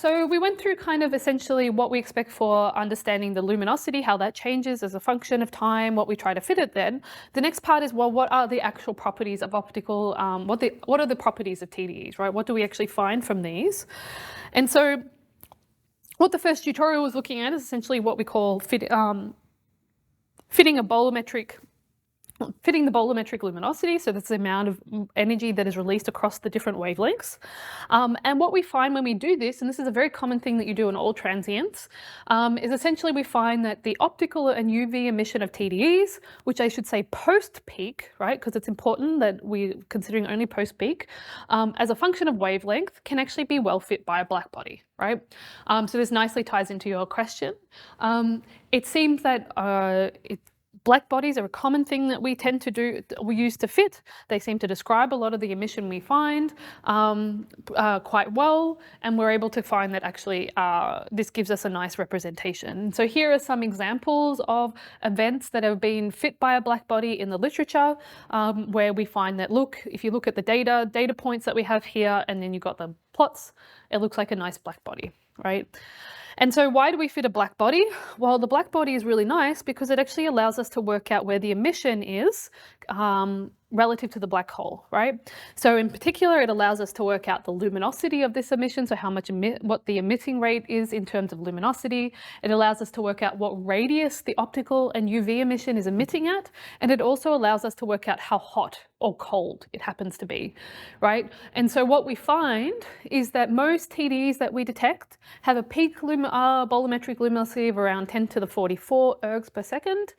So we went through kind of essentially what we expect for understanding the luminosity, how that changes as a function of time, what we try to fit it then. The next part is, well, what are the actual properties of optical, what are the properties of TDEs, right? What do we actually find from these? And so what the first tutorial was looking at is essentially what we call fitting the bolometric luminosity, so that's the amount of energy that is released across the different wavelengths. And what we find when we do this, and this is a very common thing that you do in all transients, is essentially we find that the optical and UV emission of TDEs, which I should say post-peak, right, because it's important that we're considering only post-peak, as a function of wavelength, can actually be well fit by a black body, right? So this nicely ties into your question. It seems that black bodies are a common thing that we tend to do, we use to fit. They seem to describe a lot of the emission we find quite well, and we're able to find that actually this gives us a nice representation. So here are some examples of events that have been fit by a black body in the literature, where we find that, look, if you look at the data points that we have here, and then you've got the plots, it looks like a nice black body, right? And so why do we fit a black body? Well, the black body is really nice because it actually allows us to work out where the emission is relative to the black hole, right? So in particular, it allows us to work out the luminosity of this emission, so what the emitting rate is in terms of luminosity. It allows us to work out what radius the optical and UV emission is emitting at, and it also allows us to work out how hot or cold it happens to be, right? And so what we find is that most TDEs that we detect have a peak bolometric luminosity of around 10 to the 44 ergs per second.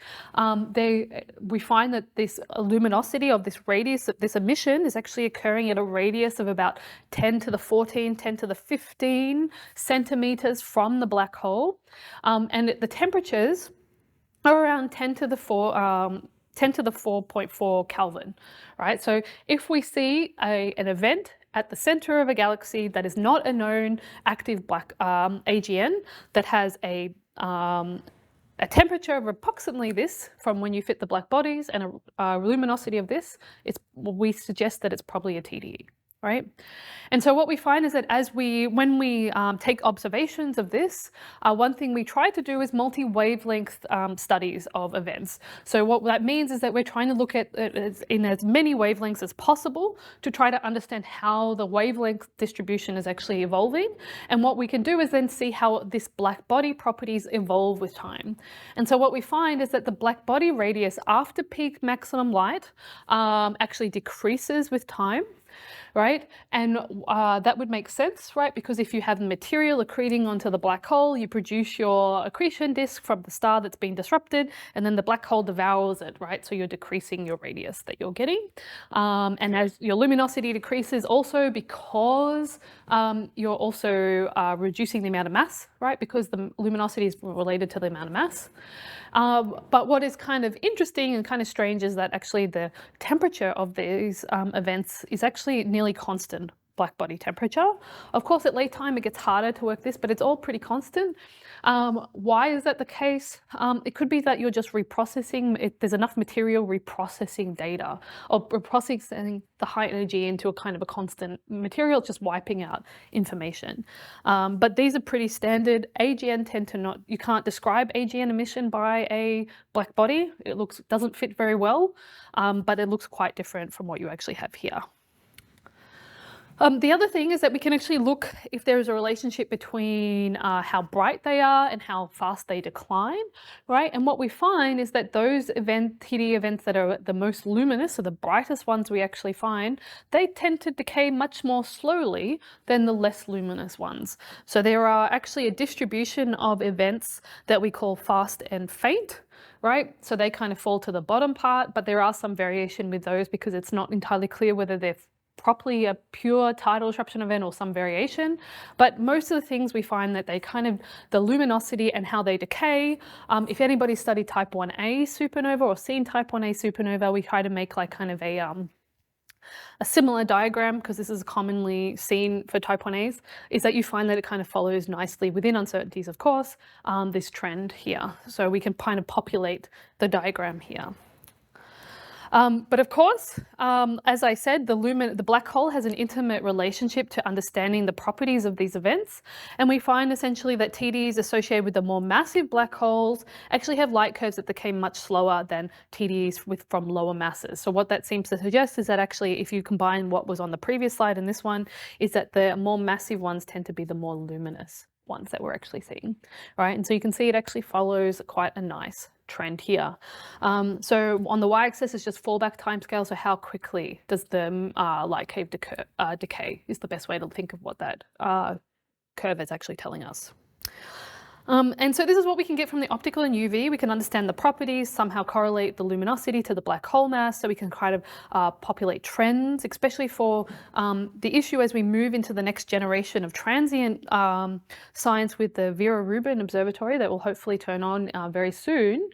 We find that this luminosity of this radius of this emission is actually occurring at a radius of about 10 to the 14, 10 to the 15 centimeters from the black hole. And the temperatures are around 10 to the 4.4 Kelvin, right? So if we see an event at the center of a galaxy that is not a known active black AGN that has a temperature of approximately this from when you fit the black bodies and a luminosity of this, we suggest that it's probably a TDE, right? And so what we find is that when we take observations of this, one thing we try to do is multi-wavelength studies of events. So what that means is that we're trying to look at it in as many wavelengths as possible to try to understand how the wavelength distribution is actually evolving. And what we can do is then see how this black body properties evolve with time. And so what we find is that the black body radius after peak maximum light actually decreases with time, right? And that would make sense, right? Because if you have material accreting onto the black hole, you produce your accretion disk from the star that's been disrupted, and then the black hole devours it, right? So you're decreasing your radius that you're getting. And as your luminosity decreases also because you're also reducing the amount of mass, right? Because the luminosity is related to the amount of mass. But what is kind of interesting and kind of strange is that actually the temperature of these events is actually nearly constant black body temperature. Of course, at late time, it gets harder to work this, but it's all pretty constant. Why is that the case? It could be that you're just reprocessing, there's enough material reprocessing data or reprocessing the high energy into a kind of a constant material, just wiping out information. But these are pretty standard. AGN tend to not, you can't describe AGN emission by a black body. It doesn't fit very well, but it looks quite different from what you actually have here. The other thing is that we can actually look if there is a relationship between how bright they are and how fast they decline, right? And what we find is that those TDE events that are the most luminous, or the brightest ones we actually find, they tend to decay much more slowly than the less luminous ones. So there are actually a distribution of events that we call fast and faint, right? So they kind of fall to the bottom part, but there are some variation with those because it's not entirely clear whether they're properly a pure tidal disruption event or some variation. But most of the things we find that they kind of, the luminosity and how they decay, if anybody studied type 1a supernova or seen type 1a supernova, we try to make like kind of a similar diagram, because this is commonly seen for type 1as, is that you find that it kind of follows nicely within uncertainties, of course, this trend here. So we can kind of populate the diagram here. But of course, as I said, the black hole has an intimate relationship to understanding the properties of these events. And we find essentially that TDEs associated with the more massive black holes actually have light curves that decay much slower than TDEs from lower masses. So what that seems to suggest is that actually, if you combine what was on the previous slide and this one, is that the more massive ones tend to be the more luminous ones that we're actually seeing, right? And so you can see it actually follows quite a nice trend here. So on the y-axis is just fallback timescale, so how quickly does the light cave decay is the best way to think of what that curve is actually telling us. And so this is what we can get from the optical and UV. We can understand the properties, somehow correlate the luminosity to the black hole mass, so we can kind of populate trends, especially for the issue as we move into the next generation of transient science with the Vera Rubin Observatory that will hopefully turn on very soon,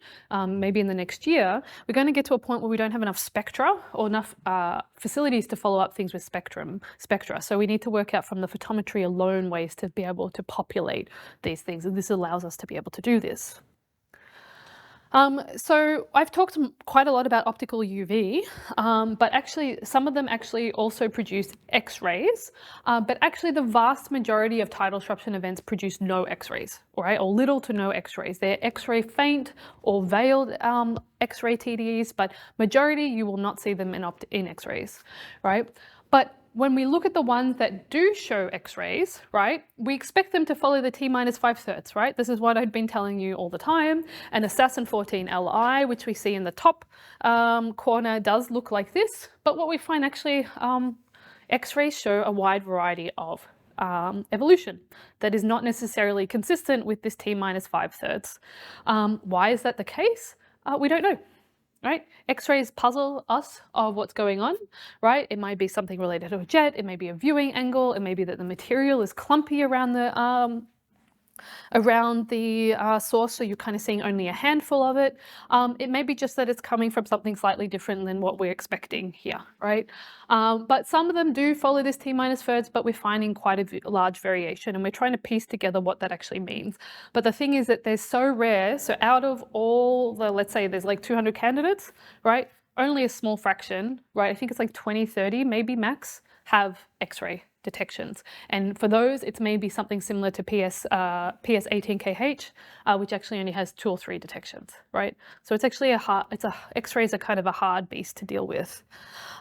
maybe in the next year. We're going to get to a point where we don't have enough spectra or enough facilities to follow up things with spectra. So we need to work out from the photometry alone ways to be able to populate these things, and this allows us to be able to do this. So I've talked quite a lot about optical UV, but actually some of them actually also produce X-rays, but actually the vast majority of tidal disruption events produce no X-rays, right, or little to no X-rays. They're X-ray faint or veiled X-ray TDEs, but majority you will not see them in X-rays, right? But when we look at the ones that do show X-rays, right, we expect them to follow the T-5 right? This is what I've been telling you all the time. And Assassin 14 Li, which we see in the top corner, does look like this. But what we find actually, X-rays show a wide variety of evolution that is not necessarily consistent with this T-5. Why is that the case? We don't know. Right? X-rays puzzle us of what's going on, right? It might be something related to a jet, it may be a viewing angle, it may be that the material is clumpy around the source, so you're kind of seeing only a handful of it. It may be just that it's coming from something slightly different than what we're expecting here, right? But some of them do follow this T-thirds, but we're finding quite a large variation, and we're trying to piece together what that actually means. But the thing is that they're so rare, so out of all the, let's say there's like 200 candidates, right? Only a small fraction, right? I think it's like 20, 30, maybe max, have X-ray detections. And for those, it's maybe something similar to PS18KH, which actually only has 2 or 3 detections, right? So it's actually X-rays are kind of a hard beast to deal with.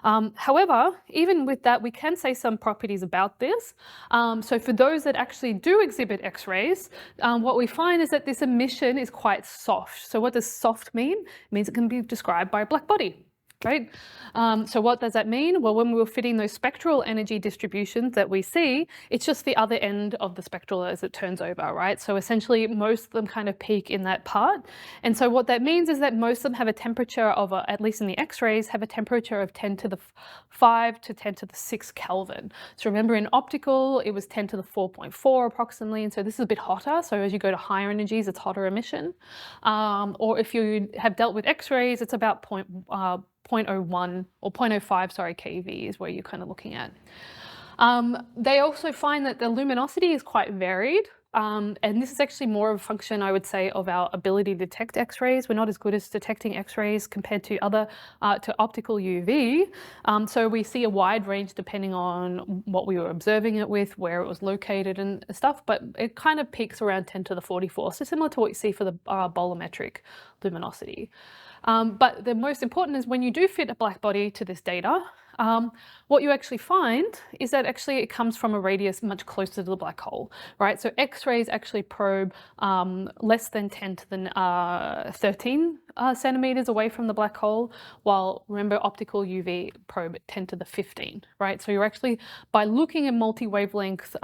However, even with that, we can say some properties about this. So for those that actually do exhibit X-rays, what we find is that this emission is quite soft. So what does soft mean? It means it can be described by a black body. Right? So what does that mean? Well, when we were fitting those spectral energy distributions that we see, it's just the other end of the spectral as it turns over, right? So essentially most of them kind of peak in that part. And so what that means is that most of them have a temperature of, at least in the X-rays, have a temperature of 10 to the 5 to 10 to the 6 Kelvin. So remember in optical, it was 10 to the 4.4 approximately. And so this is a bit hotter. So as you go to higher energies, it's hotter emission. Or if you have dealt with X-rays, it's about 0.01 or 0.05, sorry, keV is where you're kind of looking at. They also find that the luminosity is quite varied. And this is actually more of a function, I would say, of our ability to detect X-rays. We're not as good as detecting X-rays compared to optical UV. So we see a wide range depending on what we were observing it with, where it was located and stuff, but it kind of peaks around 10 to the 44. So similar to what you see for the bolometric luminosity. But the most important is when you do fit a black body to this data, what you actually find is that actually it comes from a radius much closer to the black hole, right? So X-rays actually probe less than 10 to the 13 centimeters away from the black hole, while remember optical UV probe 10 to the 15, right? So you're actually, by looking at multi-wavelength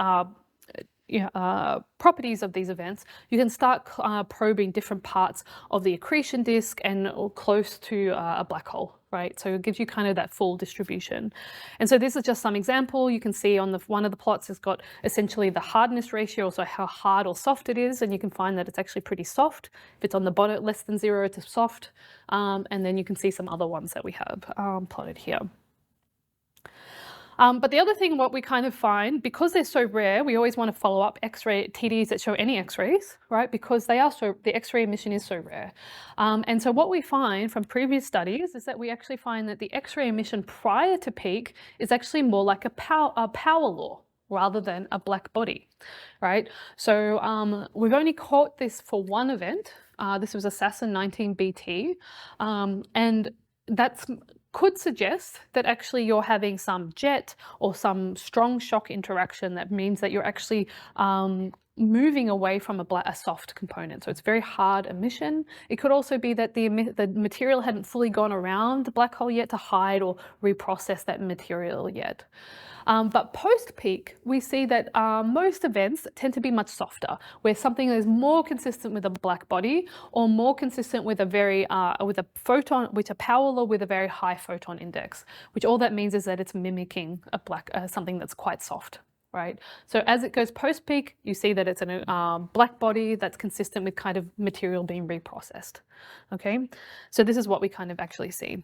properties of these events, you can start probing different parts of the accretion disk and close to a black hole, right? So it gives you kind of that full distribution. And so this is just some example. You can see on one of the plots has got essentially the hardness ratio, so how hard or soft it is, and you can find that it's actually pretty soft. If it's on the bottom less than 0, it's soft. And then you can see some other ones that we have plotted here. But the other thing, what we kind of find, because they're so rare, we always want to follow up X-ray TDEs that show any X-rays, right? Because they are the X-ray emission is so rare. And so what we find from previous studies is that we actually find that the X-ray emission prior to peak is actually more like a power law rather than a black body, right? So we've only caught this for one event. This was Assassin 19BT, and that's could suggest that actually you're having some jet or some strong shock interaction that means that you're actually moving away from a soft component. So it's very hard emission. It could also be that the material hadn't fully gone around the black hole yet to hide or reprocess that material yet. But post-peak, we see that most events tend to be much softer, where something is more consistent with a black body or more consistent with a photon, which a power law with a very high photon index, which all that means is that it's mimicking something that's quite soft. Right. So as it goes post-peak, you see that it's a black body that's consistent with kind of material being reprocessed. Okay. So this is what we kind of actually see.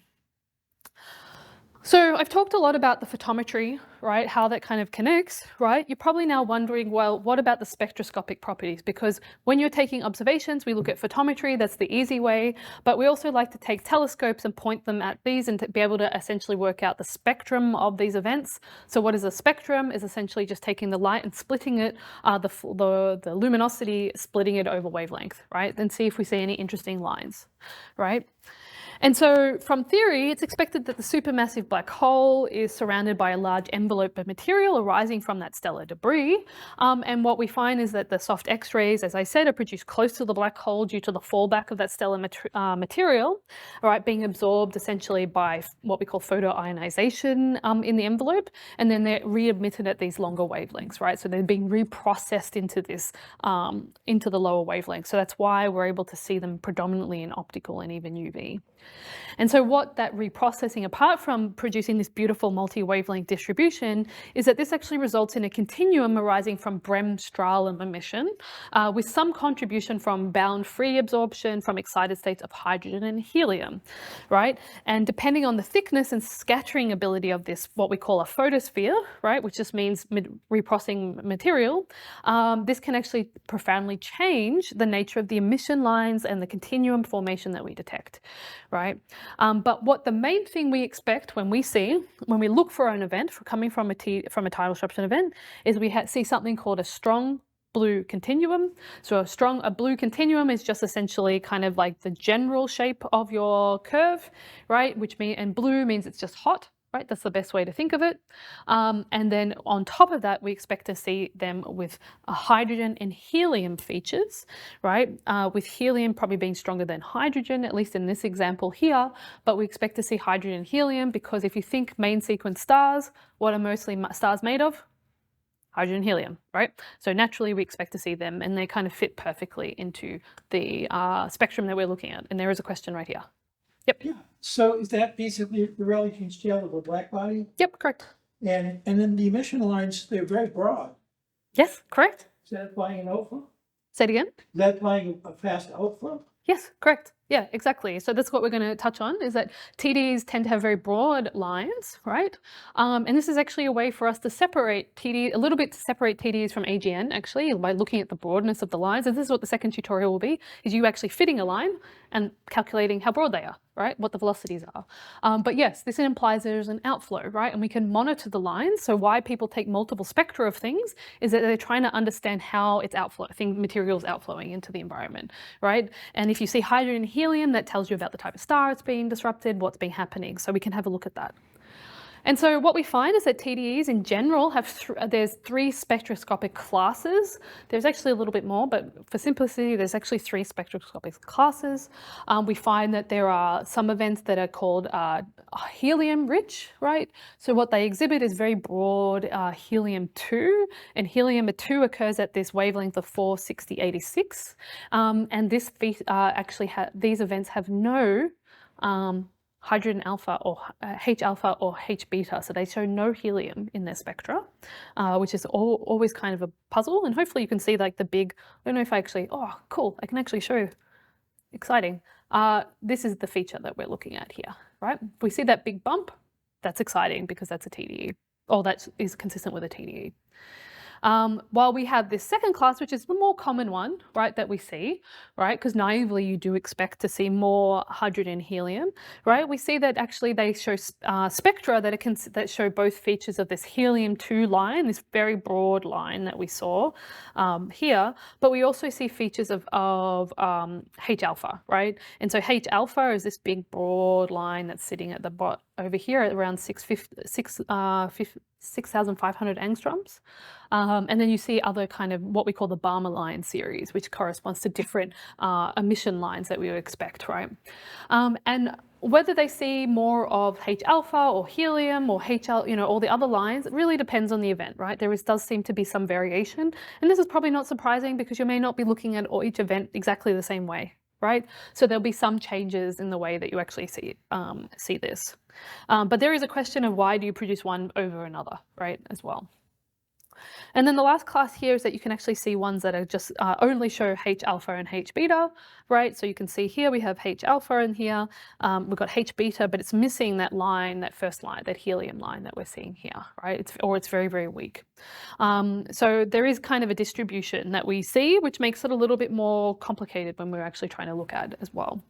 So I've talked a lot about the photometry, right? How that kind of connects, right? You're probably now wondering, well, what about the spectroscopic properties? Because when you're taking observations, we look at photometry, that's the easy way, but we also like to take telescopes and point them at these and to be able to essentially work out the spectrum of these events. So what is a spectrum? Is essentially just taking the light and splitting it, the luminosity, splitting it over wavelength, right? Then see if we see any interesting lines, right? And so from theory, it's expected that the supermassive black hole is surrounded by a large envelope of material arising from that stellar debris. And what we find is that the soft X-rays, as I said, are produced close to the black hole due to the fallback of that stellar material, right, being absorbed essentially by what we call photoionization in the envelope, and then they're re-emitted at these longer wavelengths, right? So they're being reprocessed into this, into the lower wavelengths. So that's why we're able to see them predominantly in optical and even UV. And so what that reprocessing, apart from producing this beautiful multi-wavelength distribution, is that this actually results in a continuum arising from Bremsstrahlung emission, with some contribution from bound-free absorption from excited states of hydrogen and helium, right? And depending on the thickness and scattering ability of this, what we call a photosphere, right, which just means reprocessing material, this can actually profoundly change the nature of the emission lines and the continuum formation that we detect, right? But what the main thing we expect when we look for an event coming from a tidal disruption event is we see something called a strong blue continuum. So a blue continuum is just essentially kind of like the general shape of your curve, right? And blue means it's just hot. Right, that's the best way to think of it. And then on top of that, we expect to see them with hydrogen and helium features, right? With helium probably being stronger than hydrogen, at least in this example here. But we expect to see hydrogen and helium because if you think main sequence stars, what are mostly stars made of? Hydrogen and helium, right? So naturally we expect to see them and they kind of fit perfectly into the spectrum that we're looking at. And there is a question right here. Yep. Yeah. So is that basically the relative scale of a black body? Yep, correct. And then the emission lines, they're very broad. Yes, correct. Is that applying an outflow? Say it again. Is that applying a fast outflow? Yes, correct. Yeah, exactly. So that's what we're going to touch on, is that TDEs tend to have very broad lines, right? And this is actually a way for us to separate TDEs, a little bit to separate TDEs from AGN, actually, by looking at the broadness of the lines. And this is what the second tutorial will be, is you actually fitting a line and calculating how broad they are, right? What the velocities are. But yes, this implies there's an outflow, right? And we can monitor the lines. So why people take multiple spectra of things is that they're trying to understand how it's materials outflowing into the environment, right? And if you see hydrogen and helium, that tells you about the type of star it's being disrupted, what's been happening. So we can have a look at that. And so what we find is that TDEs in general there's three spectroscopic classes. There's actually a little bit more, but for simplicity, there's actually three spectroscopic classes. We find that there are some events that are called helium-rich, right? So what they exhibit is very broad helium-2, and helium-2 occurs at this wavelength of 46086. And this these events have no hydrogen alpha or H alpha or H beta, so they show no helium in their spectra, which is always kind of a puzzle. And hopefully you can see like the big, I don't know if I actually, oh cool, I can actually show, exciting. This is the feature that we're looking at here, right? If we see that big bump, that's exciting because that's a TDE. or that is consistent with a TDE. While we have this second class, which is the more common one, right, that we see, right, because naively you do expect to see more hydrogen helium, right, we see that actually they show spectra that show both features of this helium-2 line, this very broad line that we saw here, but we also see features of H-alpha, right? And so H-alpha is this big broad line that's sitting at the bottom over here at around 6,500 angstroms. And then you see other kind of what we call the Balmer line series, which corresponds to different emission lines that we would expect, right? And whether they see more of H-alpha or helium or HL, all the other lines, it really depends on the event, right? Does seem to be some variation. And this is probably not surprising because you may not be looking at each event exactly the same way, right? So there'll be some changes in the way that you actually see this. But there is a question of why do you produce one over another, right, as well. And then the last class here is that you can actually see ones that are just only show H-alpha and H-beta, right? So you can see here we have H-alpha in here, we've got H-beta, but it's missing that line, that first line, that helium line that we're seeing here, right? It's very, very weak. So there is kind of a distribution that we see, which makes it a little bit more complicated when we're actually trying to look at it as well.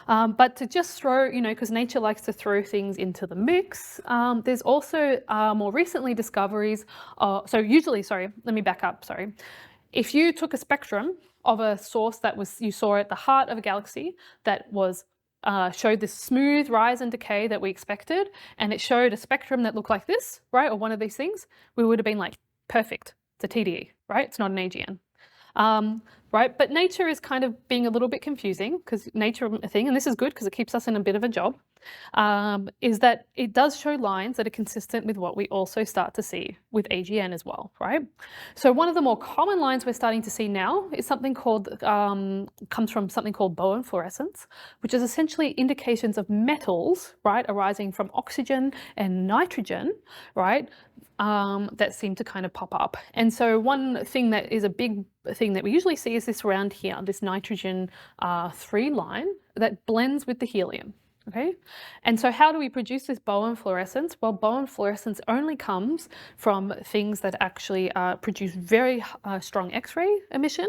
But to just throw, because nature likes to throw things into the mix, there's also more recently discoveries. Let me back up, sorry. If you took a spectrum of a source that you saw at the heart of a galaxy that was showed this smooth rise and decay that we expected, and it showed a spectrum that looked like this, right, or one of these things, we would have been like, perfect, it's a TDE, right? It's not an AGN. Right, but nature is kind of being a little bit confusing because nature thing, and this is good because it keeps us in a bit of a job, is that it does show lines that are consistent with what we also start to see with AGN as well, right? So one of the more common lines we're starting to see now is something called, comes from something called Bowen fluorescence, which is essentially indications of metals, right, arising from oxygen and nitrogen, right, that seem to kind of pop up. And so one thing that is a big thing that we usually see is this around here, this nitrogen 3 line that blends with the helium. Okay, and so how do we produce this Bowen fluorescence? Well, Bowen fluorescence only comes from things that actually produce very strong X-ray emission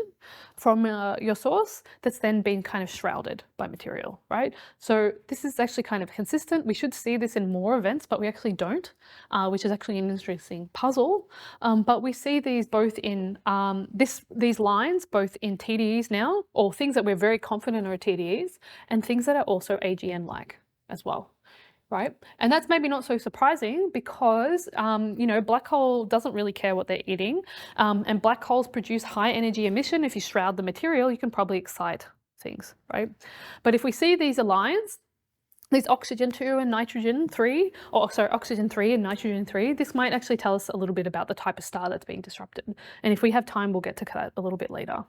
from your source that's then been kind of shrouded by material, right? So this is actually kind of consistent. We should see this in more events, but we actually don't, which is actually an interesting puzzle. But we see these both in these lines, both in TDEs now, or things that we're very confident are TDEs, and things that are also AGN-like as well, right? And that's maybe not so surprising because, black hole doesn't really care what they're eating, and black holes produce high energy emission. If you shroud the material, you can probably excite things, right? But if we see these lines, these oxygen 2 and nitrogen 3, oxygen 3 and nitrogen 3, this might actually tell us a little bit about the type of star that's being disrupted. And if we have time, we'll get to that a little bit later.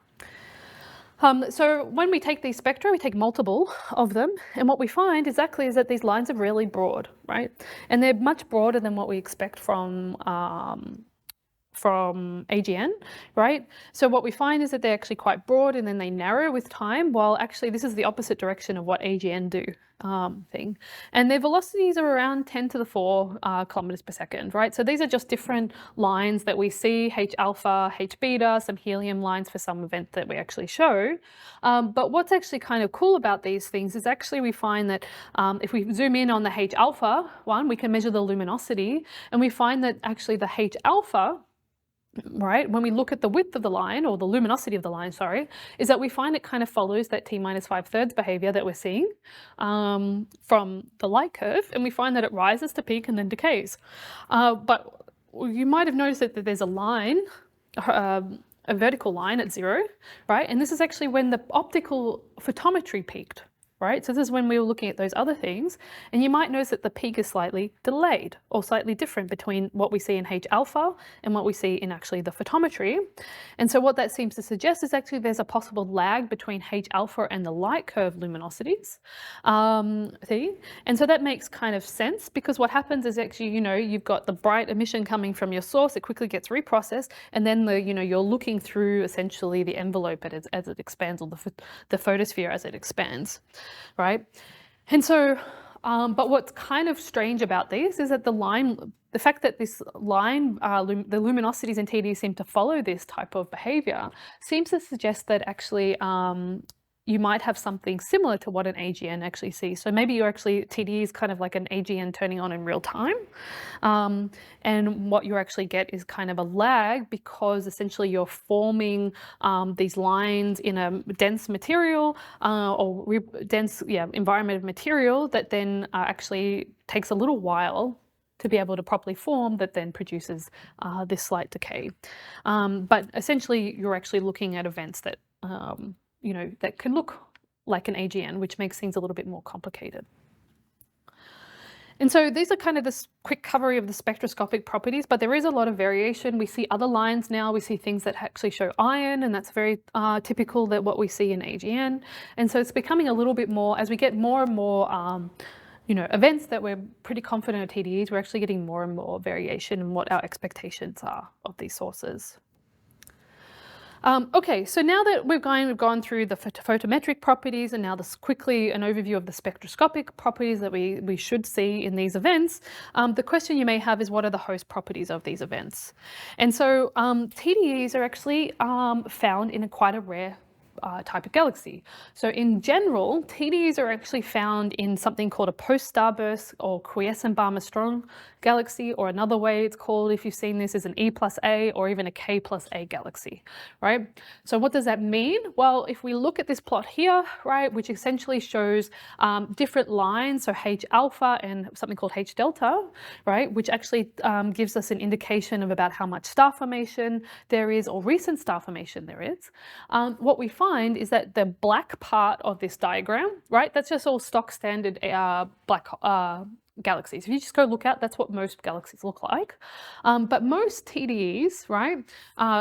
So when we take these spectra, we take multiple of them, and what we find exactly is that these lines are really broad, right? And they're much broader than what we expect from AGN, right? So what we find is that they're actually quite broad and then they narrow with time, while actually this is the opposite direction of what AGN do thing. And their velocities are around 10 to the 4 kilometers per second, right? So these are just different lines that we see, H-alpha, H-beta, some helium lines for some event that we actually show. But what's actually kind of cool about these things is actually we find that if we zoom in on the H-alpha one, we can measure the luminosity, and we find that actually the H-alpha, right, when we look at the width of the line, or the luminosity of the line, sorry, is that we find it kind of follows that T-5 behavior that we're seeing from the light curve, and we find that it rises to peak and then decays. But you might have noticed that there's a line, a vertical line at 0, right? And this is actually when the optical photometry peaked, right? So this is when we were looking at those other things, and you might notice that the peak is slightly delayed or slightly different between what we see in H-alpha and what we see in actually the photometry. And so what that seems to suggest is actually there's a possible lag between H-alpha and the light curve luminosities. And so that makes kind of sense, because what happens is actually, you've got the bright emission coming from your source, it quickly gets reprocessed, and then you're looking through essentially the envelope as it expands, or the photosphere as it expands. Right? And so But what's kind of strange about these is that the fact that this line, the luminosities in TDEs seem to follow this type of behavior, seems to suggest that actually you might have something similar to what an AGN actually sees. So maybe you're actually, TDE is kind of like an AGN turning on in real time. And what you actually get is kind of a lag, because essentially you're forming these lines in a dense material or dense environment of material that then actually takes a little while to be able to properly form, that then produces this slight decay. But essentially you're actually looking at events that that can look like an AGN, which makes things a little bit more complicated. And so these are kind of this quick coverage of the spectroscopic properties, but there is a lot of variation. We see other lines now. We see things that actually show iron, and that's very typical that what we see in AGN. And so it's becoming a little bit more, as we get more and more events that we're pretty confident are TDEs, we're actually getting more and more variation in what our expectations are of these sources. Okay, so now that we've gone through the photometric properties, and now this quickly an overview of the spectroscopic properties that we should see in these events, the question you may have is, what are the host properties of these events? And so TDEs are actually found in quite a rare type of galaxy. So in general, TDEs are actually found in something called a post-starburst or quiescent Balmer-Strong galaxy, or another way it's called, if you've seen this, is an E+A or even a K+A galaxy, right? So what does that mean? Well, if we look at this plot here, right, which essentially shows different lines, so H alpha and something called H delta, right, which actually gives us an indication of about how much star formation there is, or recent star formation there is. What we find is that the black part of this diagram, right, that's just all stock standard black galaxies. If you just go look at, that's what most galaxies look like. But most TDEs, right,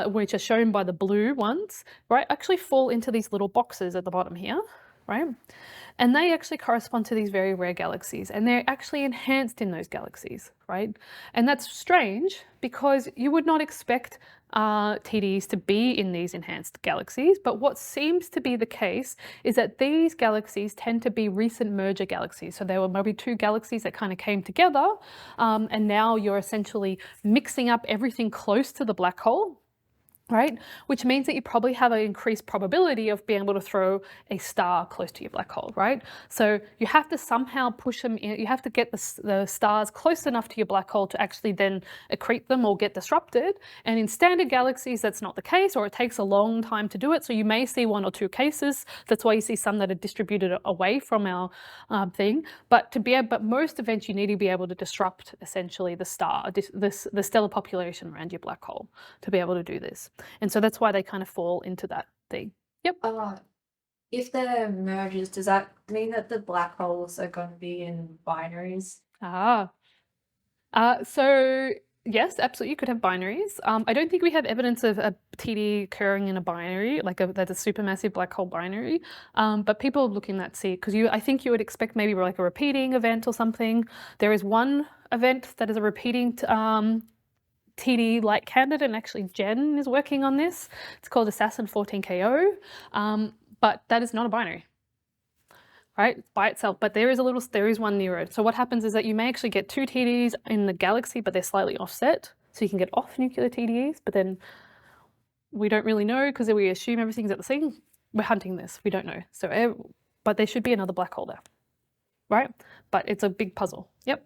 which are shown by the blue ones, right, actually fall into these little boxes at the bottom here, right? And they actually correspond to these very rare galaxies, and they're actually enhanced in those galaxies, right? And that's strange, because you would not expect TDEs to be in these enhanced galaxies, but what seems to be the case is that these galaxies tend to be recent merger galaxies. So there were maybe two galaxies that kind of came together, and now you're essentially mixing up everything close to the black hole, right? Which means that you probably have an increased probability of being able to throw a star close to your black hole, right? So you have to somehow push them in, you have to get the stars close enough to your black hole to actually then accrete them or get disrupted. And in standard galaxies, that's not the case, or it takes a long time to do it. So you may see one or two cases. That's why you see some that are distributed away from our thing. But most events, you need to be able to disrupt essentially the stellar population around your black hole to be able to do this. And so that's why they kind of fall into that thing. Yep. If they're mergers, does that mean that the black holes are going to be in binaries? So yes, absolutely, you could have binaries. I don't think we have evidence of a TD occurring in a binary, like that's a supermassive black hole binary. But people are looking at because I think you would expect maybe like a repeating event or something. There is one event that is a repeating TD light candidate, and actually Jen is working on this. It's called Assassin 14KO, but that is not a binary, right, by itself. But there is one near it. So what happens is that you may actually get two TDs in the galaxy, but they're slightly offset. So you can get off nuclear TDEs, but then we don't really know, because we assume everything's at the same. We're hunting this, we don't know. So, but there should be another black hole there, right? But it's a big puzzle. Yep.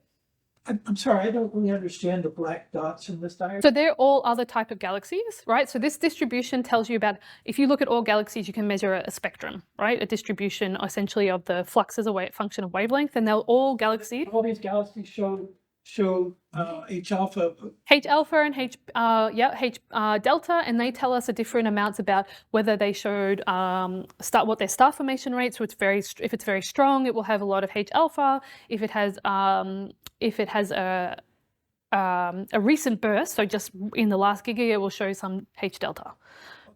I'm sorry, I don't really understand the black dots in this diagram. So they're all other type of galaxies, right? So this distribution tells you about, if you look at all galaxies, you can measure a spectrum, right? A distribution essentially of the flux as a function of wavelength, and they're all galaxies. All these galaxies show H alpha. H alpha and H delta, and they tell us a different amounts about whether they showed what their star formation rate. So if it's very strong, it will have a lot of H alpha. If it has a recent burst, so just in the last giga, it will show some H delta,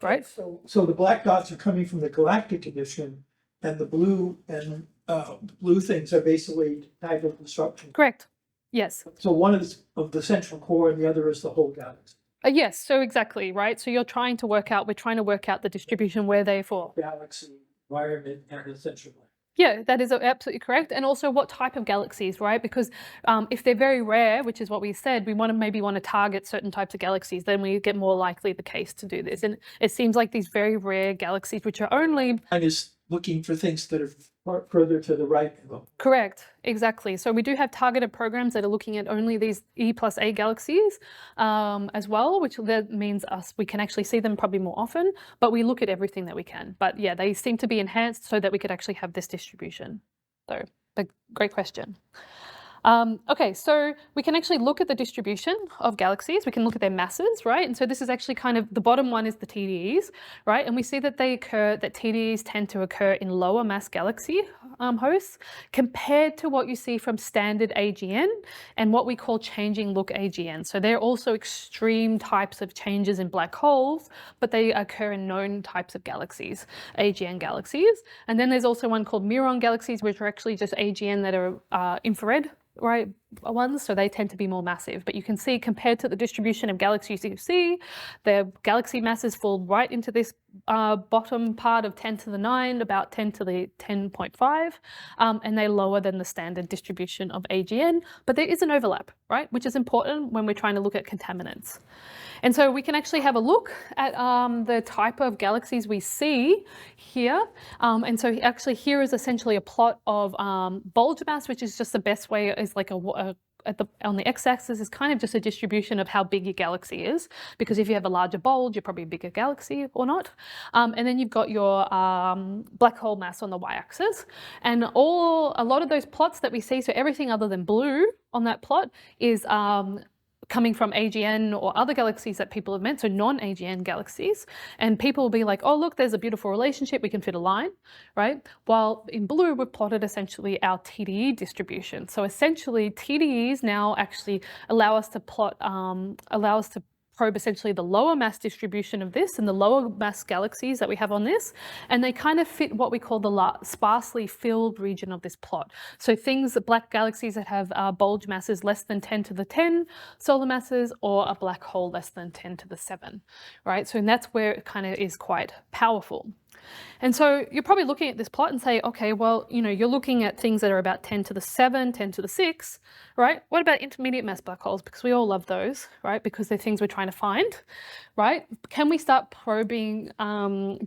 right? So the black dots are coming from the galactic edition, and the blue things are basically type of disruption. Correct. Yes. So one is of the central core, and the other is the whole galaxy. Yes, so exactly, right? So we're trying to work out the distribution where they fall. Galaxy environment and the central. Yeah, that is absolutely correct. And also what type of galaxies, right? Because if they're very rare, which is what we said, we maybe want to target certain types of galaxies, then we get more likely the case to do this. And it seems like these very rare galaxies, which are only... I'm just looking for things that are further to the right. Correct, exactly. So we do have targeted programs that are looking at only these E+A galaxies as well, which that means we can actually see them probably more often, but we look at everything that we can. But yeah, they seem to be enhanced so that we could actually have this distribution. So, but great question. Okay, so we can actually look at the distribution of galaxies. We can look at their masses, right? And so this is actually kind of, the bottom one is the TDEs, right? And we see that that TDEs tend to occur in lower mass galaxy hosts compared to what you see from standard AGN and what we call changing look AGN. So they're also extreme types of changes in black holes, but they occur in known types of galaxies, AGN galaxies. And then there's also one called Muon galaxies, which are actually just AGN that are infrared, right, ones, so they tend to be more massive. But you can see compared to the distribution of galaxies you see, the galaxy masses fall right into this bottom part of 10 to the 9, about 10 to the 10.5, and they're lower than the standard distribution of AGN, but there is an overlap, right, which is important when we're trying to look at contaminants. And so we can actually have a look at the type of galaxies we see here. And so actually here is essentially a plot of bulge mass, which is just the best way, is like on the x-axis is kind of just a distribution of how big your galaxy is, because if you have a larger bulge, you're probably a bigger galaxy or not. And then you've got your black hole mass on the y-axis. And a lot of those plots that we see, so everything other than blue on that plot is coming from AGN or other galaxies that people have met, so non-AGN galaxies. And people will be like, oh, look, there's a beautiful relationship, we can fit a line, right? While in blue, we've plotted essentially our TDE distribution. So essentially, TDEs now actually allow us to probe essentially the lower mass distribution of this and the lower mass galaxies that we have on this, and they kind of fit what we call the sparsely filled region of this plot. So things, black galaxies that have bulge masses less than 10 to the 10 solar masses, or a black hole less than 10 to the 7, right? So that's where it kind of is quite powerful. And so you're probably looking at this plot and say, okay, well, you're looking at things that are about 10 to the 7, 10 to the 6, right? What about intermediate mass black holes? Because we all love those, right? Because they're things we're trying to find, right? Can we start probing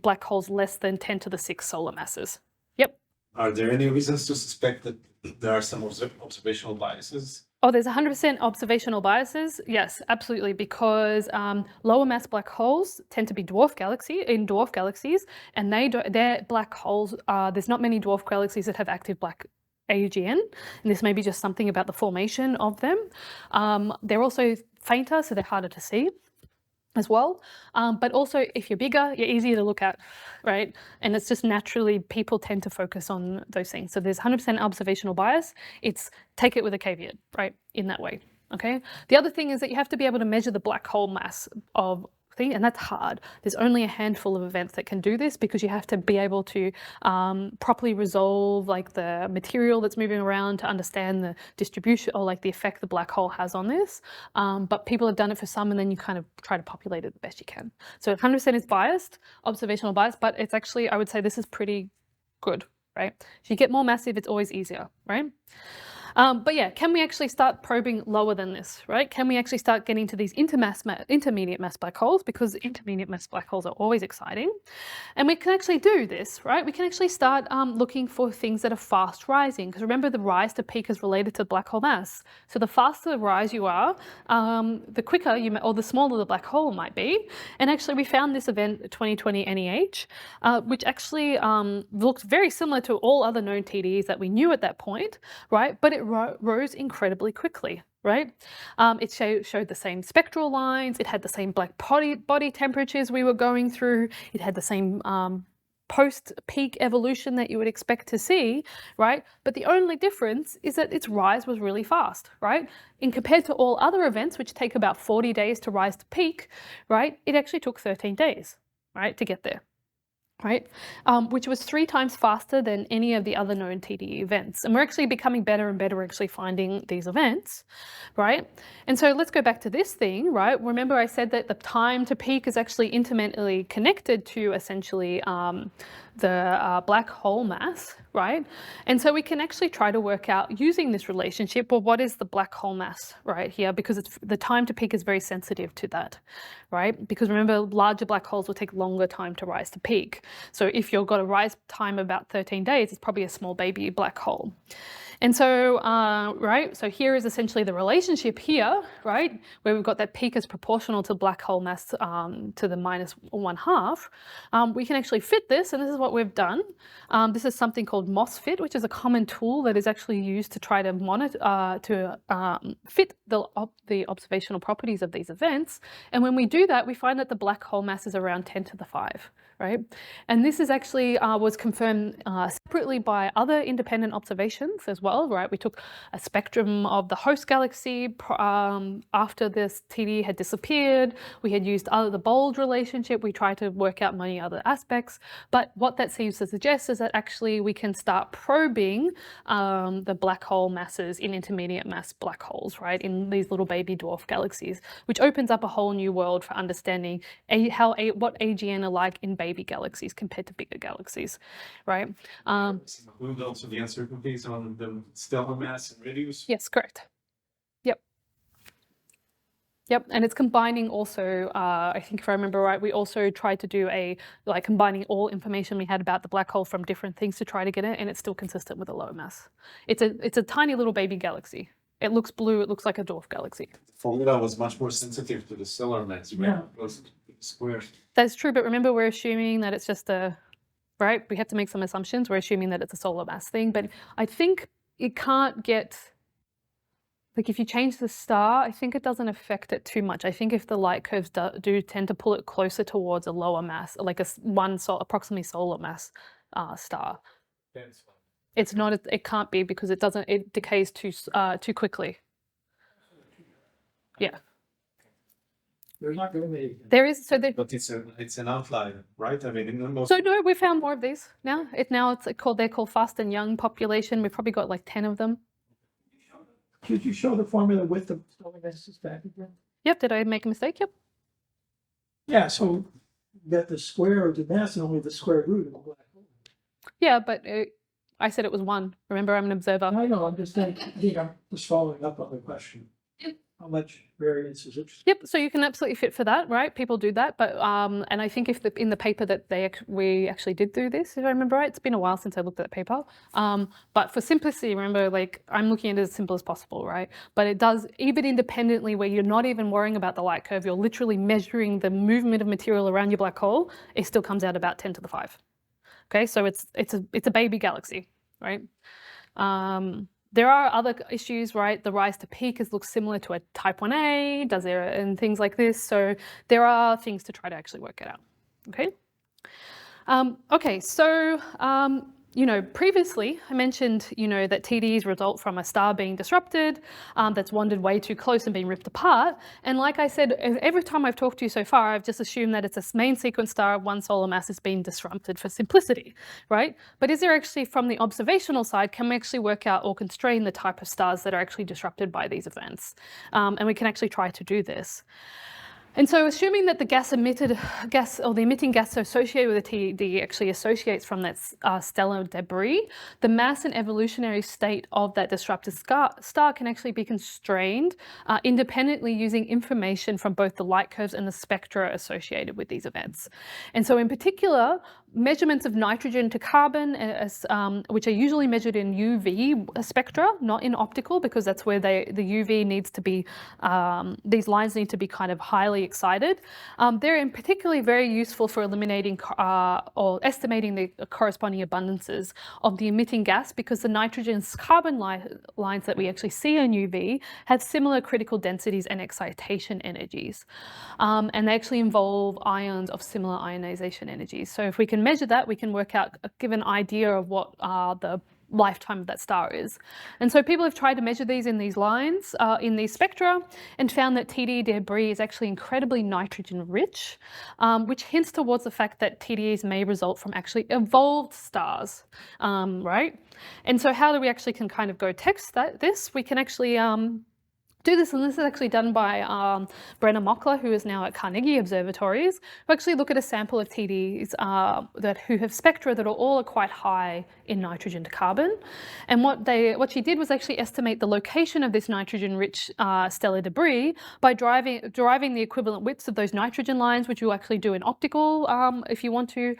black holes less than 10 to the 6 solar masses? Yep. Are there any reasons to suspect that there are some observational biases? Oh, there's 100% observational biases. Yes, absolutely, because lower mass black holes tend to be dwarf galaxies, and they're black holes. There's not many dwarf galaxies that have active black AGN, and this may be just something about the formation of them. They're also fainter, so they're harder to see as well. But also, if you're bigger, you're easier to look at, right? And it's just naturally, people tend to focus on those things. So there's 100% observational bias. It's take it with a caveat, right? In that way, okay? The other thing is that you have to be able to measure the black hole mass of thing, and that's hard. There's only a handful of events that can do this, because you have to be able to properly resolve like the material that's moving around to understand the distribution, or like the effect the black hole has on this. But people have done it for some, and then you kind of try to populate it the best you can. So 100% is biased, observational bias, but it's actually, I would say this is pretty good, right? If you get more massive, it's always easier, right? But yeah, can we actually start probing lower than this, right? Can we actually start getting to these intermediate mass black holes? Because intermediate mass black holes are always exciting. And we can actually do this, right? We can actually start looking for things that are fast rising, because remember, the rise to peak is related to black hole mass. So the faster the rise you are, the quicker or the smaller the black hole might be. And actually, we found this event, 2020 NEH, which actually looked very similar to all other known TDEs that we knew at that point, right? But it rose incredibly quickly, right? It showed the same spectral lines. It had the same black body temperatures we were going through. It had the same post-peak evolution that you would expect to see, right? But the only difference is that its rise was really fast, right? In compared to all other events, which take about 40 days to rise to peak, right? It actually took 13 days, right, to get there, right? Which was 3 times faster than any of the other known TDE events. And we're actually becoming better and better actually finding these events, right? And so let's go back to this thing, right? Remember I said that the time to peak is actually intimately connected to essentially black hole mass, right? And so we can actually try to work out using this relationship, well, what is the black hole mass right here? Because the time to peak is very sensitive to that, right? Because remember, larger black holes will take longer time to rise to peak. So if you've got a rise time of about 13 days, it's probably a small baby black hole. And so, right, so here is essentially the relationship here, right, where we've got that peak is proportional to black hole mass to the -1/2. We can actually fit this, and this is what we've done. This is something called MOSFIT, which is a common tool that is actually used to try to monitor, fit the observational properties of these events. And when we do that, we find that the black hole mass is around 10 to the 5. Right, and this is actually was confirmed separately by other independent observations as well. Right, we took a spectrum of the host galaxy after this TDE had disappeared. We had used the bold relationship. We tried to work out many other aspects, but what that seems to suggest is that actually we can start probing the black hole masses in intermediate mass black holes, right, in these little baby dwarf galaxies, which opens up a whole new world for understanding what AGN are like in baby galaxies compared to bigger galaxies, right? Include also the uncertainties on the stellar mass and radius. Yes, correct. Yep. Yep, and it's combining also, I think if I remember right, we also tried to do combining all information we had about the black hole from different things to try to get it, and it's still consistent with a low mass. It's a tiny little baby galaxy. It looks blue, it looks like a dwarf galaxy. The formula was much more sensitive to the stellar mass, right? Yeah. It was squares. That's true, but remember we're assuming that it's just right? We have to make some assumptions. We're assuming that it's a solar mass thing, but I think it can't get, like if you change the star, I think it doesn't affect it too much. I think if the light curves do tend to pull it closer towards a lower mass, like approximately solar mass star. That's fine. It's not, it can't be because it decays too quickly. Yeah. They're not going to make. There is, But it's an outlier, right? I mean, in most. So no, we found more of these now. They're called fast and young population. We've probably got like 10 of them. Could you show the formula with the stellar masses back again? Yep, did I make a mistake? Yep. Yeah, so that the square of the mass is only the square root of the black hole. Yeah, but I said it was 1. Remember, I'm an observer. I know, I'm just thinking, I'm just following up on the question. How much variance is it? Yep, so you can absolutely fit for that, right? People do that, but and I think in the paper that we actually did do this, if I remember right. It's been a while since I looked at that paper. But for simplicity, remember, like I'm looking at it as simple as possible, right? But it does, even independently, where you're not even worrying about the light curve, you're literally measuring the movement of material around your black hole. It still comes out about 10 to the 5. Okay, so it's a baby galaxy, right? There are other issues, right? The rise to peak looks similar to a type 1a, and things like this. So there are things to try to actually work it out, okay? Okay, so, previously I mentioned, that TDEs result from a star being disrupted, that's wandered way too close and been ripped apart. And like I said, every time I've talked to you so far, I've just assumed that it's a main sequence star of one solar mass is being disrupted for simplicity, right? But is there actually, from the observational side, can we actually work out or constrain the type of stars that are actually disrupted by these events? And we can actually try to do this. And so assuming that the emitting gas associated with the TDE actually associates from that stellar debris, the mass and evolutionary state of that disrupted star can actually be constrained independently using information from both the light curves and the spectra associated with these events. And so in particular, measurements of nitrogen to carbon, which are usually measured in UV spectra, not in optical, because that's where the UV needs to be, these lines need to be kind of highly excited. They're in particularly very useful for eliminating or estimating the corresponding abundances of the emitting gas, because the nitrogen carbon lines that we actually see in UV have similar critical densities and excitation energies. And they actually involve ions of similar ionization energies. So if we can measure that, we can work out, give an idea of what the lifetime of that star is. And so people have tried to measure these in these lines, in these spectra, and found that TDE debris is actually incredibly nitrogen rich, which hints towards the fact that TDEs may result from actually evolved stars, right? And so how do we actually can kind of go text this? We can actually do this, and this is actually done by Brenna Mockler, who is now at Carnegie Observatories, who actually look at a sample of TDEs who have spectra that are all quite high in nitrogen to carbon. And what she did was actually estimate the location of this nitrogen-rich stellar debris by deriving the equivalent widths of those nitrogen lines, which you actually do in optical if you want to,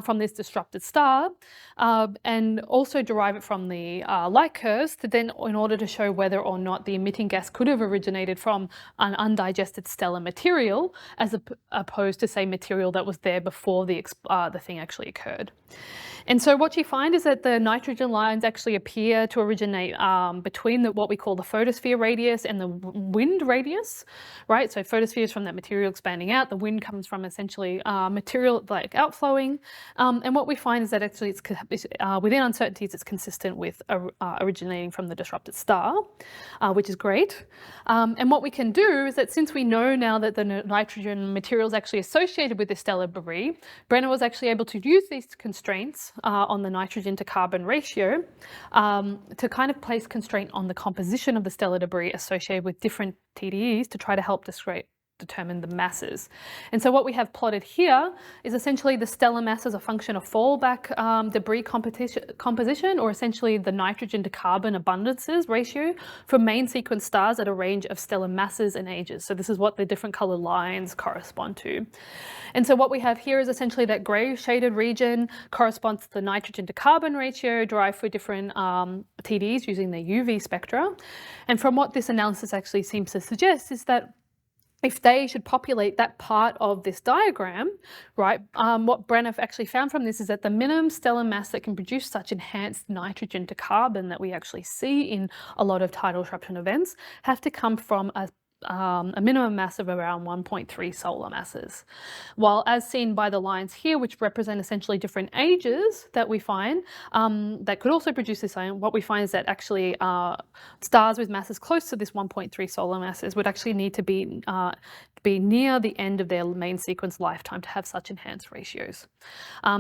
from this disrupted star, and also derive it from the light curves in order to show whether or not the emitting gas could have originated from an undigested stellar material, as opposed to, say, material that was there before the thing actually occurred. And so what you find is that the nitrogen lines actually appear to originate between what we call the photosphere radius and the wind radius, right? So photosphere is from that material expanding out. The wind comes from essentially material like outflowing. And what we find is that actually it's within uncertainties, it's consistent with originating from the disrupted star, which is great. And what we can do is that since we know now that the nitrogen material is actually associated with this stellar debris, Brenner was actually able to use these constraints on the nitrogen to carbon ratio to kind of place constraint on the composition of the stellar debris associated with different TDEs to try to help determine the masses. And so what we have plotted here is essentially the stellar mass as a function of fallback debris composition, or essentially the nitrogen to carbon abundances ratio for main sequence stars at a range of stellar masses and ages. So this is what the different color lines correspond to. And so what we have here is essentially that gray shaded region corresponds to the nitrogen to carbon ratio derived for different TDEs using the UV spectra. And from what this analysis actually seems to suggest is that if they should populate that part of this diagram, right, what Brenner actually found from this is that the minimum stellar mass that can produce such enhanced nitrogen to carbon that we actually see in a lot of tidal disruption events have to come from a minimum mass of around 1.3 solar masses. While as seen by the lines here, which represent essentially different ages that we find that could also produce this ion, what we find is that actually stars with masses close to this 1.3 solar masses would actually need to be near the end of their main sequence lifetime to have such enhanced ratios.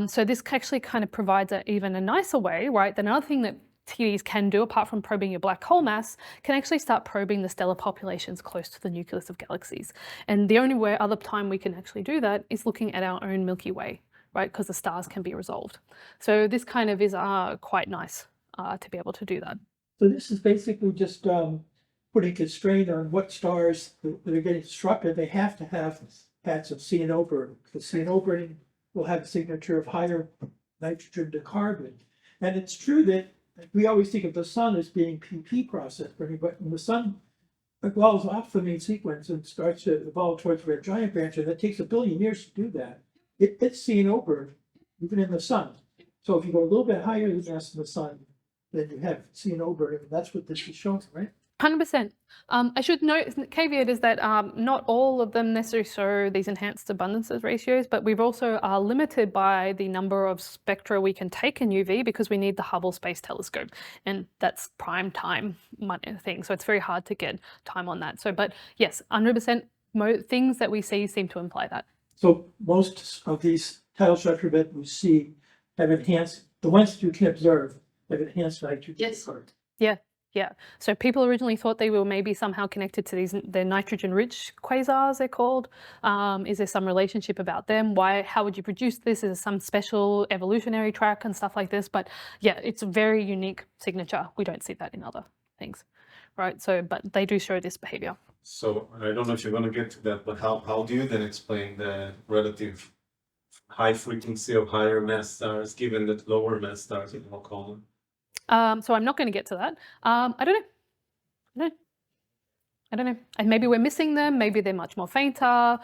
So this actually kind of provides even a nicer way, right? Then another thing that TDEs can do, apart from probing your black hole mass, can actually start probing the stellar populations close to the nucleus of galaxies. And the only other time we can actually do that is looking at our own Milky Way, right? Because the stars can be resolved. So this kind of is quite nice to be able to do that. So this is basically just putting constraint on what stars that are getting disrupted. They have to have pads of CNO burning, because CNO burning will have a signature of higher nitrogen to carbon. And it's true that we always think of the sun as being PP process burning, but when the sun evolves off the main sequence and starts to evolve towards red giant branch, and that takes 1 billion years to do that, it's CNO burn, even in the sun. So if you go a little bit higher than mass in the sun, then you have CNO burning, and that's what this is showing, right? 100%. I should note, caveat is that not all of them necessarily show these enhanced abundances ratios, but we've also are limited by the number of spectra we can take in UV because we need the Hubble Space Telescope, and that's prime time thing. So it's very hard to get time on that. So, but yes, 100% things that we see seem to imply that. So most of these tidal structure that we see have enhanced, the ones that you can observe have enhanced nitrogen. Yes. Yeah. So people originally thought they were maybe somehow connected to the nitrogen-rich quasars, they're called. Is there some relationship about them? How would you produce this? Is there some special evolutionary track and stuff like this? But yeah, it's a very unique signature. We don't see that in other things, right? So, but they do show this behavior. So I don't know if you're going to get to that, but how do you then explain the relative high frequency of higher mass stars, given that lower mass stars are more common? So I'm not going to get to that. I don't know. And maybe we're missing them. Maybe they're much more fainter.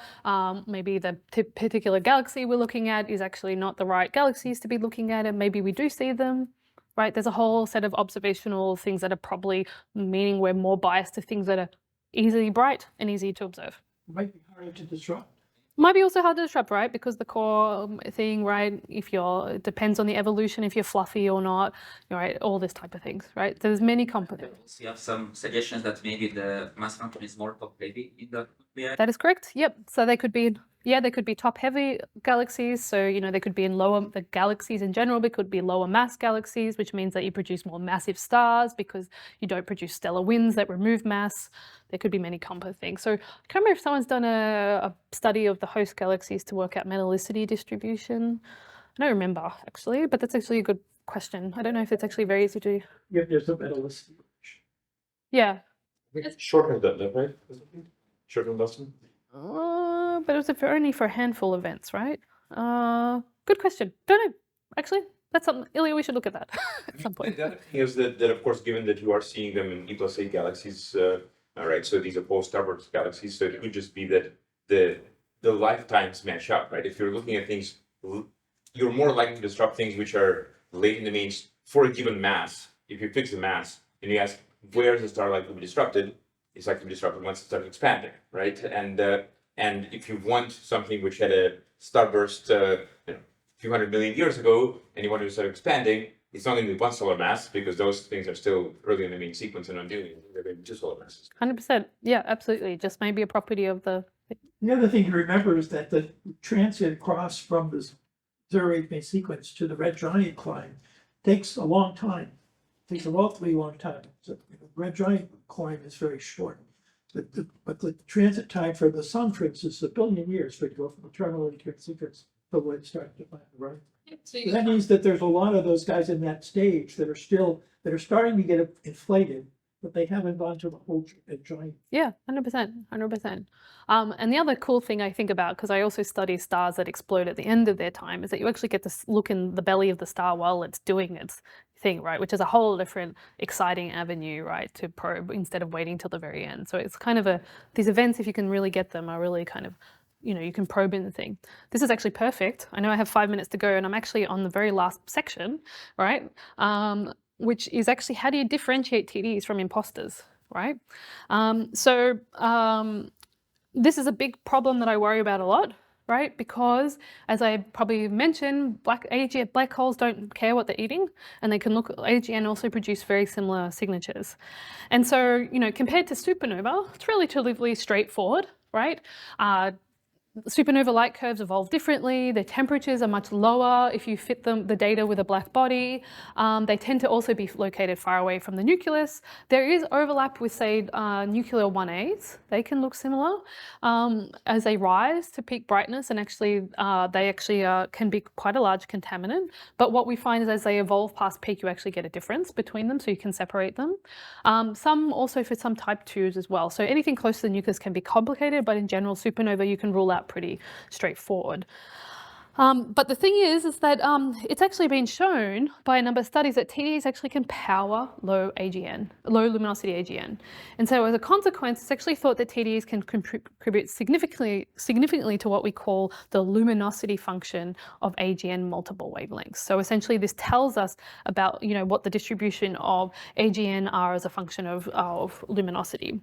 Maybe the particular galaxy we're looking at is actually not the right galaxies to be looking at, and maybe we do see them, right? There's a whole set of observational things that are probably meaning we're more biased to things that are easily bright and easy to observe. It might be harder to disrupt. Might be also hard to disrupt, right? Because the core thing, right? It depends on the evolution, if you're fluffy or not, right? All this type of things, right? There's many components. You have some suggestions that maybe the mass function is more top heavy in the nuclei. That is correct. Yep. So they could be, Yeah, they could be top-heavy galaxies. So, they could be in the galaxies in general, but could be lower mass galaxies, which means that you produce more massive stars because you don't produce stellar winds that remove mass. There could be many combo things. So I can't remember if someone's done a study of the host galaxies to work out metallicity distribution. I don't remember, actually, but that's actually a good question. I don't know if it's actually very easy to do. Yeah, there's a metallicity. Yeah. Shortened that, right? Shortened lesson? But it was only for a handful of events, right? Good question. Don't know. Actually, that's something, Ilya, we should look at that at some point. The other thing is that of course, given that you are seeing them in E+8 galaxies, all right, so these are post-starburst galaxies, so it could just be that the lifetimes match up, right? If you're looking at things, you're more likely to disrupt things which are late in the main for a given mass. If you fix the mass and you ask where is the star likely to be disrupted, it's likely to be disrupted once it starts expanding, right? And if you want something which had a starburst, a few hundred million years ago, and you want to start expanding, it's not going to be one solar mass because those things are still early in the main sequence and not dealing. They're going to be two solar masses. 100%. Yeah, absolutely. Just maybe a property of the. The other thing to remember is that the transit across from the 0-8 main sequence to the red giant climb takes a long time. It takes a relatively long time. So the red giant climb is very short. But the transit time for the sun, for instance, is 1 billion years for it to go from the terminal to the sequence to when it starts to climb, right? So that means that there's a lot of those guys in that stage that are starting to get inflated, but they haven't gone to the whole giant. Yeah, 100%, 100%. And the other cool thing I think about, because I also study stars that explode at the end of their time, is that you actually get to look in the belly of the star while it's doing its thing, right? Which is a whole different exciting avenue, right, to probe instead of waiting till the very end. So it's kind of these events, if you can really get them, are really kind of, you can probe in the thing. This is actually perfect. I know I have 5 minutes to go and I'm actually on the very last section, right? Which is actually how do you differentiate TDEs from imposters, right? This is a big problem that I worry about a lot, right? Because as I probably mentioned, black holes don't care what they're eating, and they can look, AGN also produce very similar signatures. And so, compared to supernova, it's relatively straightforward, right? Supernova light curves evolve differently. Their temperatures are much lower if you fit the data with a black body. They tend to also be located far away from the nucleus. There is overlap with, say, nuclear 1As. They can look similar as they rise to peak brightness, and actually they can be quite a large contaminant. But what we find is as they evolve past peak, you actually get a difference between them, so you can separate them. Some also for some type 2s as well. So anything close to the nucleus can be complicated, but in general, supernova you can rule out pretty straightforward. But the thing is that it's actually been shown by a number of studies that TDEs actually can power low luminosity AGN. And so as a consequence, it's actually thought that TDEs can contribute significantly to what we call the luminosity function of AGN multiple wavelengths. So essentially this tells us about, what the distribution of AGN are as a function of luminosity.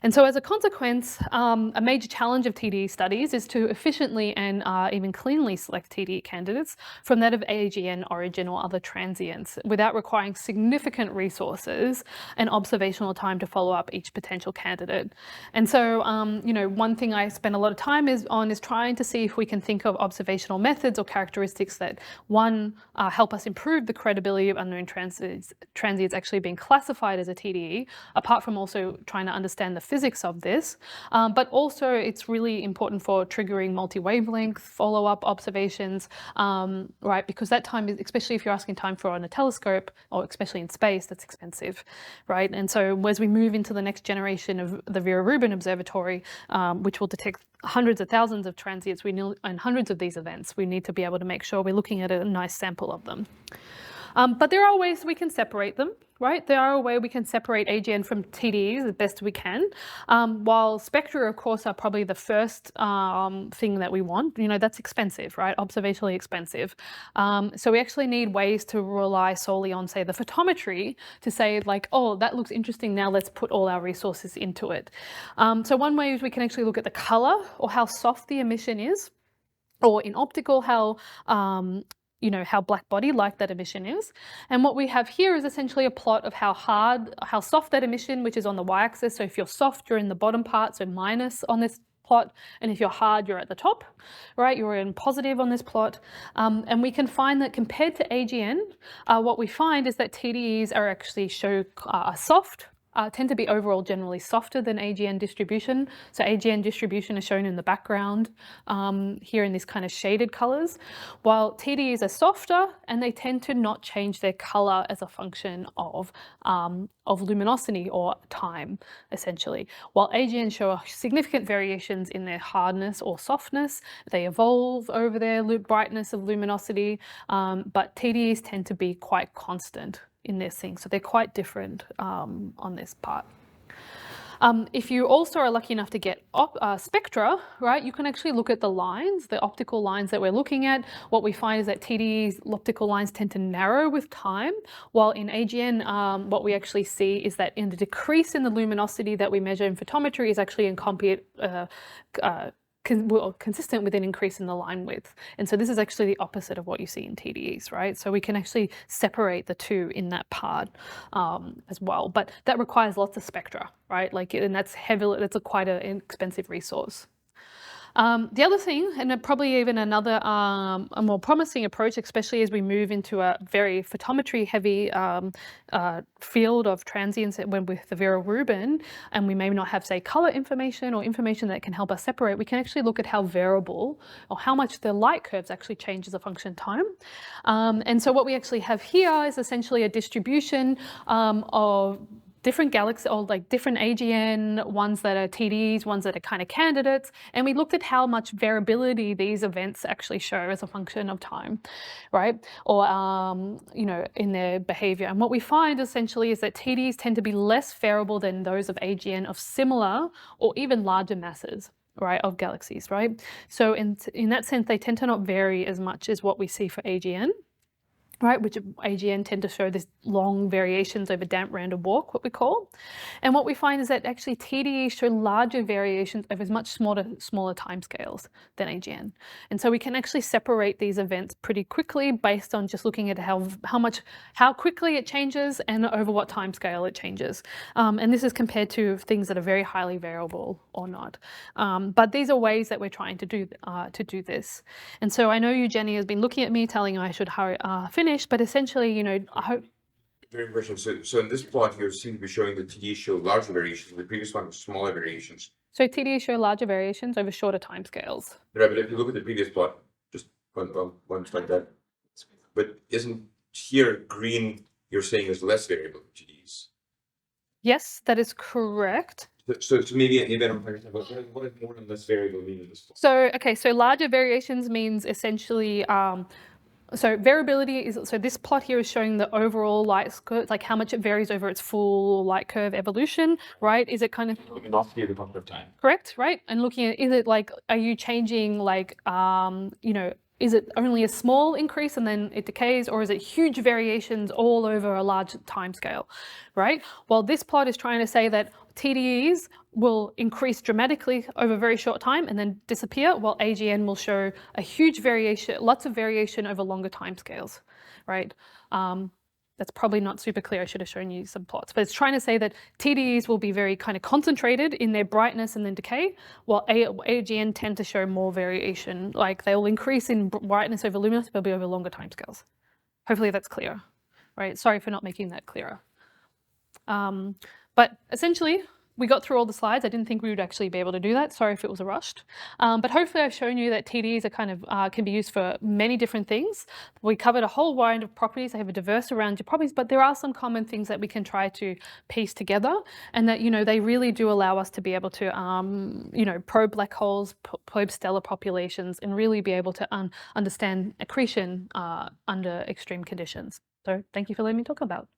And so as a consequence, a major challenge of TDE studies is to efficiently and even cleanly select TDE candidates from that of AGN origin or other transients without requiring significant resources and observational time to follow up each potential candidate. And so, one thing I spend a lot of time is trying to see if we can think of observational methods or characteristics that, one, help us improve the credibility of unknown transients actually being classified as a TDE, apart from also trying to understand the physics of this. But also it's really important for triggering multi-wavelength follow-up observations, right? Because that time is, especially if you're asking time for on a telescope, or especially in space, that's expensive, right? And so as we move into the next generation of the Vera Rubin Observatory, which will detect hundreds of thousands of transients and hundreds of these events, we need to be able to make sure we're looking at a nice sample of them. But there are ways we can separate them, right? There are a way we can separate AGN from TDEs as best we can. While spectra, of course, are probably the first thing that we want. That's expensive, right? Observationally expensive. So we actually need ways to rely solely on, say, the photometry to say, like, oh, that looks interesting. Now let's put all our resources into it. So one way is we can actually look at the color or how soft the emission is, or in optical, how black body like that emission is. And what we have here is essentially a plot of how soft that emission, which is on the y-axis. So if you're soft, you're in the bottom part, so minus on this plot. plot, and if you're hard, you're at the top, right? You're in positive on this plot. And we can find that compared to AGN, what we find is that TDEs are actually soft, tend to be overall generally softer than AGN distribution. So AGN distribution is shown in the background here in these kind of shaded colors, while TDEs are softer and they tend to not change their color as a function of luminosity or time, essentially. While AGN show significant variations in their hardness or softness, they evolve over their brightness of luminosity, but TDEs tend to be quite constant in this thing. So they're quite different on this part. If you also are lucky enough to get spectra, right, you can actually look at the lines, the optical lines that we're looking at. What we find is that TDE's optical lines tend to narrow with time, while in AGN, what we actually see is that in the decrease in the luminosity that we measure in photometry is actually consistent with an increase in the line width. And so this is actually the opposite of what you see in TDEs, right? So we can actually separate the two in that part as well, but that requires lots of spectra, right? And that's quite an expensive resource. The other thing, and probably even another a more promising approach, especially as we move into a very photometry heavy field of transients with the Vera Rubin, and we may not have, say, color information or information that can help us separate, we can actually look at how variable or how much the light curves actually change as a function of time. And so what we actually have here is essentially a distribution of different galaxies, or like different AGN, ones that are TDEs, ones that are kind of candidates, and we looked at how much variability these events actually show as a function of time, right? Or, in their behavior. And what we find essentially is that TDEs tend to be less variable than those of AGN of similar or even larger masses, right, of galaxies, right? So in that sense, they tend to not vary as much as what we see for AGN. Right, which AGN tend to show this long variations over damp random walk, what we call. And what we find is that actually TDEs show larger variations over much smaller timescales than AGN. And so we can actually separate these events pretty quickly based on just looking at how quickly it changes and over what timescale it changes. And this is compared to things that are very highly variable or not. But these are ways that we're trying to do this. And so I know Eugenia has been looking at me, telling I should finish. But essentially, I hope. Very question. So in this plot, you seem to be showing the TDEs show larger variations. The previous one was smaller variations. So TDEs show larger variations over shorter timescales. Right, but if you look at the previous plot, just one like that. But isn't here green? You're saying is less variable TDEs. Yes, that is correct. So maybe I don't understand. What does more and less variable mean in this plot? So larger variations means essentially. So variability is, so this plot here is showing the overall light curve, like how much it varies over its full light curve evolution, right? Is it kind of luminosity at the function of time? Correct, right? And looking at, is it like, are you changing like, is it only a small increase and then it decays, or is it huge variations all over a large time scale, right? Well, this plot is trying to say that TDEs will increase dramatically over a very short time and then disappear, while AGN will show a huge variation, lots of variation over longer time scales, right? That's probably not super clear. I should have shown you some plots, but it's trying to say that TDEs will be very kind of concentrated in their brightness and then decay, while AGN tend to show more variation. Like they will increase in brightness over luminosity, but be over longer timescales. Hopefully that's clear, right? Sorry for not making that clearer. But essentially, we got through all the slides. I didn't think we would actually be able to do that. Sorry if it was rushed. But hopefully I've shown you that TDEs are kind of can be used for many different things. We covered a whole wide of properties. They have a diverse range of properties, but there are some common things that we can try to piece together, and that, they really do allow us to be able to, probe black holes, probe stellar populations, and really be able to understand accretion under extreme conditions. So thank you for letting me talk about it.